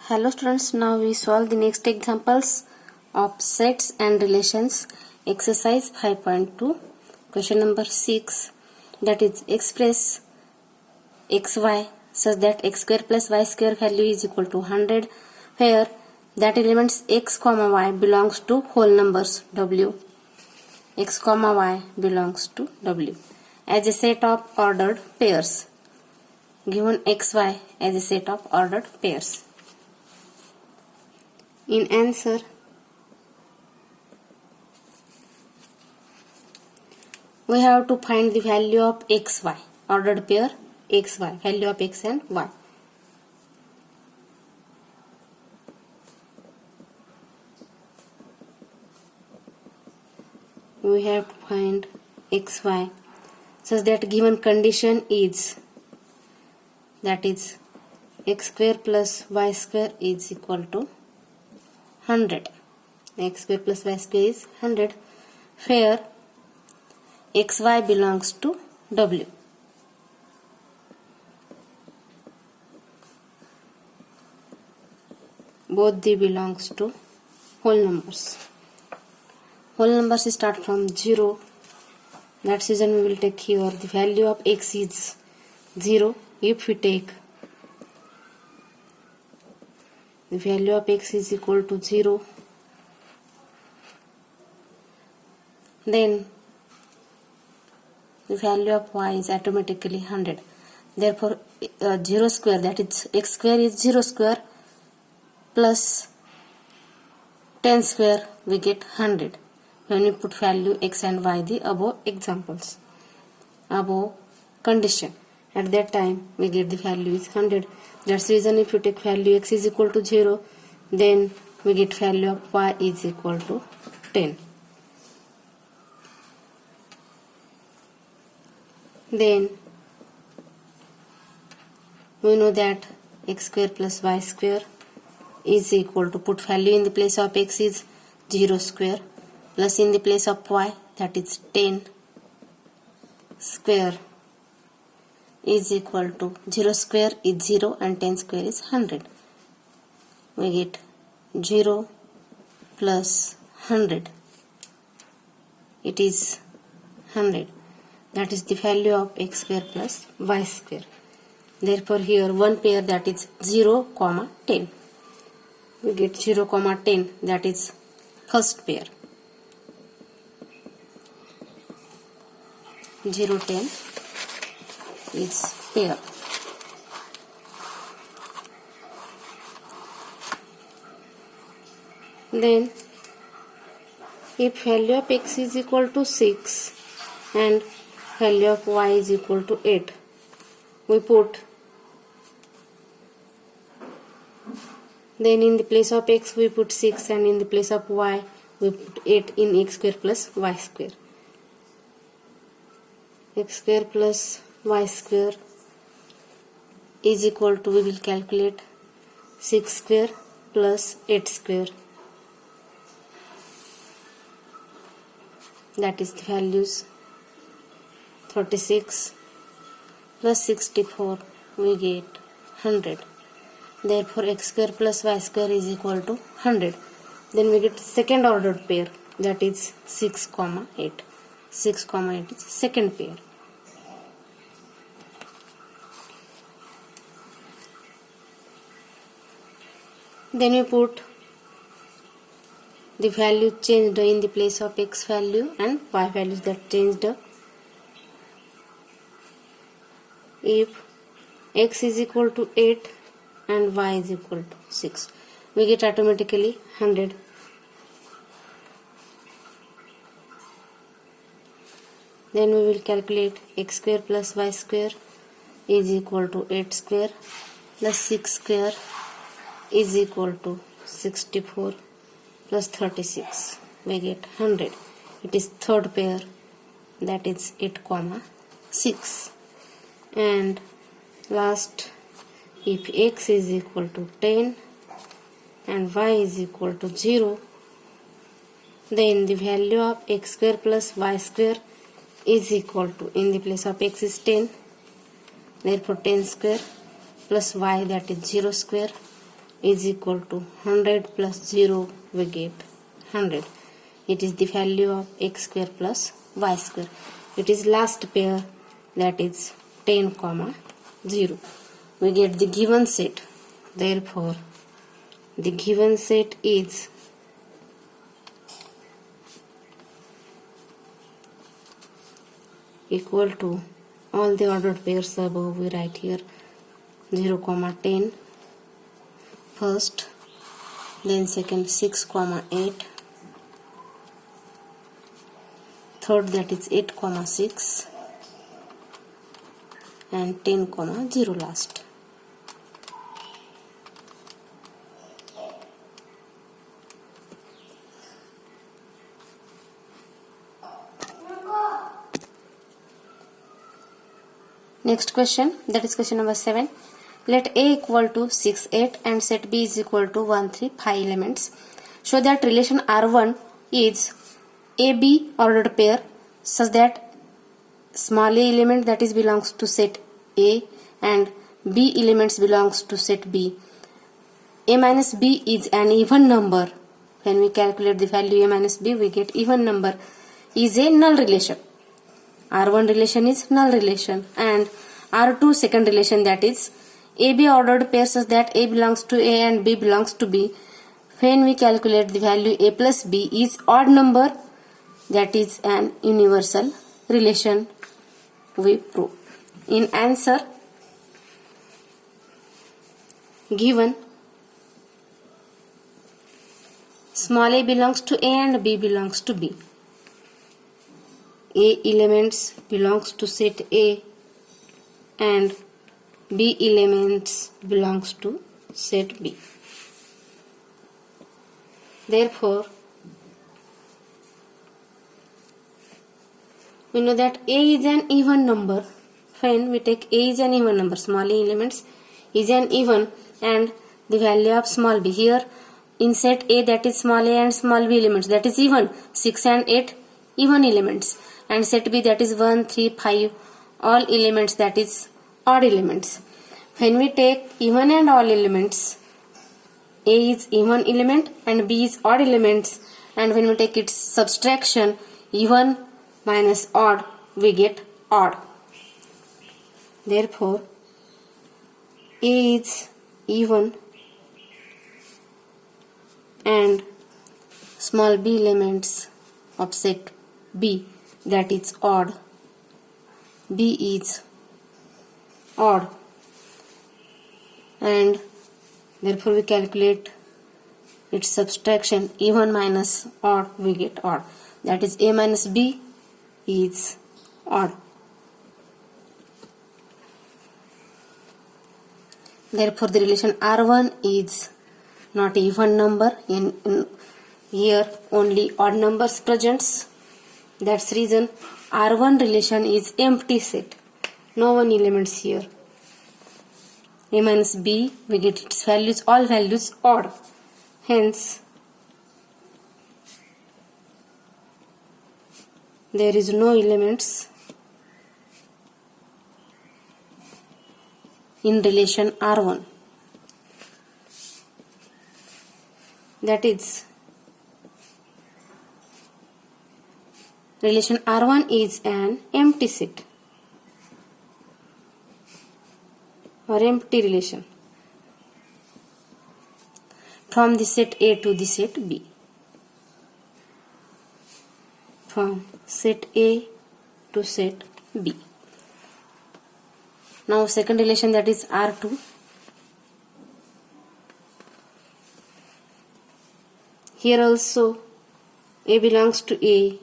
Hello students, now we solve the next examples of sets and relations. Exercise 5.2, question number 6, that is express xy such that x square plus y square value is equal to 100, where that elements x comma y belongs to whole numbers w. X comma y belongs to w as a set of ordered pairs. Given xy as a set of ordered pairs. In answer, we have to find the value of xy, ordered pair xy, value of x and y. We have to find xy such that given condition is, that is x square plus y square is equal to 100. X square plus y square is 100, where xy belongs to w. Both they belongs to whole numbers. Whole numbers start from 0. That's reason we will take here the value of x is 0. If we take the value of x is equal to 0, then the value of y is automatically 100. Therefore 0 square, that is x square is 0 square plus 10 square, we get 100 when we put value x and y, the above examples, above condition. At that time we get the value is 100. That's the reason if you take value x is equal to 0, then we get value of y is equal to 10. Then we know that x square plus y square is equal to, put value in the place of x is 0 square plus in the place of y, that is 10 square, is equal to 0 square is 0 and 10 square is 100. We get 0 plus 100. It is 100. That is the value of x square plus y square. Therefore here one pair, that is 0, 10. We get 0, 10, that is first pair. 0, 10 is pair. Then if value of x is equal to 6 and value of y is equal to 8, we put, then in the place of x we put 6 and in the place of y we put 8 in x square plus y square. X square plus y square is equal to, we will calculate 6 square plus 8 square, that is the values 36 plus 64, we get 100. Therefore x square plus y square is equal to 100. Then we get second ordered pair, that is 6, 8. 6, 8 is second pair. Then we put the value changed in the place of x value and y values that changed. If x is equal to 8 and y is equal to 6, we get automatically 100. Then we will calculate x square plus y square is equal to 8 square plus 6 square is equal to 64 plus 36. We get 100. It is third pair, that is 8, 6. And last, if x is equal to 10 and y is equal to 0, then the value of x square plus y square is equal to, in the place of x is 10, therefore 10 square plus y, that is 0 square, is equal to 100 plus 0, we get 100. It is the value of x square plus y square. It is last pair, that is 10 comma 0. We get the given set. Therefore, the given set is equal to all the ordered pairs above. We write here 0 comma 10 first, then second 6 comma 8, third that is 8 comma 6, and 10 comma 0 last. Next question, that is question number 7. Let A equal to 6, 8 and set B is equal to 1, 3, 5 elements. Show that relation R1 is AB ordered pair such that small a element that is belongs to set A and B elements belongs to set B. A minus B is an even number. When we calculate the value A minus B, we get even number is a null relation. R1 relation is null relation, and R2 second relation, that is AB ordered pair such that A belongs to A and B belongs to B. When we calculate the value A plus B is odd number, that is an universal relation, we prove. In answer given, small a belongs to A and B belongs to B. A elements belongs to set A and B elements belongs to set B. Therefore, we know that A is an even number. When we take A is an even number, small a elements is an even, and the value of small b here in set A, that is small a and small b elements, that is even 6 and 8 even elements, and set B, that is 1, 3, 5 all elements, that is odd elements. When we take even and all elements, A is even element and B is odd elements, and when we take its subtraction, even minus odd, we get odd. Therefore, A is even and small b elements of set B, that is odd, B is odd, and therefore we calculate its subtraction, even minus odd, we get odd, that is A minus B is odd. Therefore the relation R1 is not even number. In here only odd numbers presents. That's reason R1 relation is empty set, no one elements here. A minus B, we get its values, all values odd. Hence, there is no elements in relation R1. That is, relation R1 is an empty set or empty relation from the set A to the set B. From set A to set B. Now second relation, that is R2. Here also A belongs to A.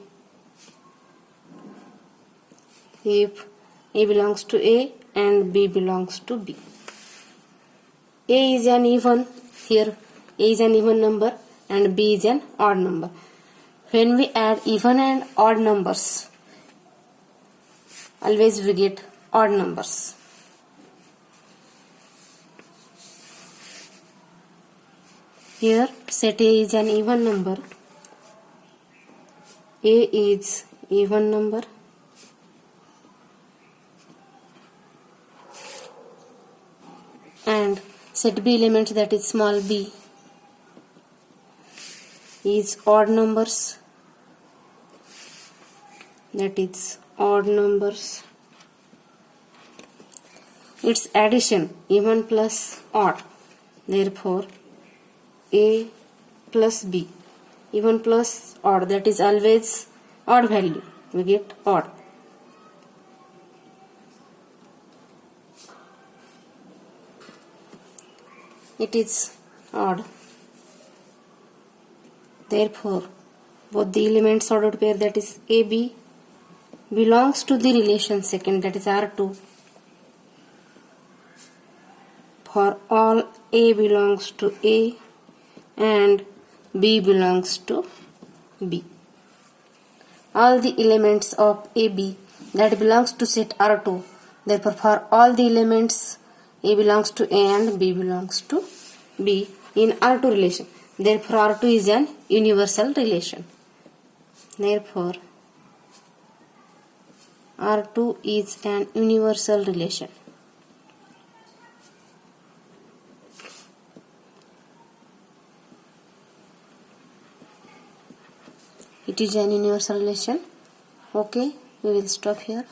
If A belongs to A and B belongs to B. A is an even, here A is an even number and B is an odd number. When we add even and odd numbers, always we get odd numbers. Here set A is an even number, A is even number, and set B elements, that is small b, is odd numbers, that is odd numbers. Its addition even plus odd, therefore a plus b, even plus odd, that is always odd value, we get odd. It is odd, therefore both the elements ordered pair, that is AB, belongs to the relation second, that is R2, for all A belongs to A and B belongs to B. All the elements of AB that belongs to set R2, therefore for all the elements A belongs to A and B belongs to B in R2 relation, therefore R2 is an universal relation. Therefore R2 is an universal relation. It is an universal relation. Okay, we will stop here.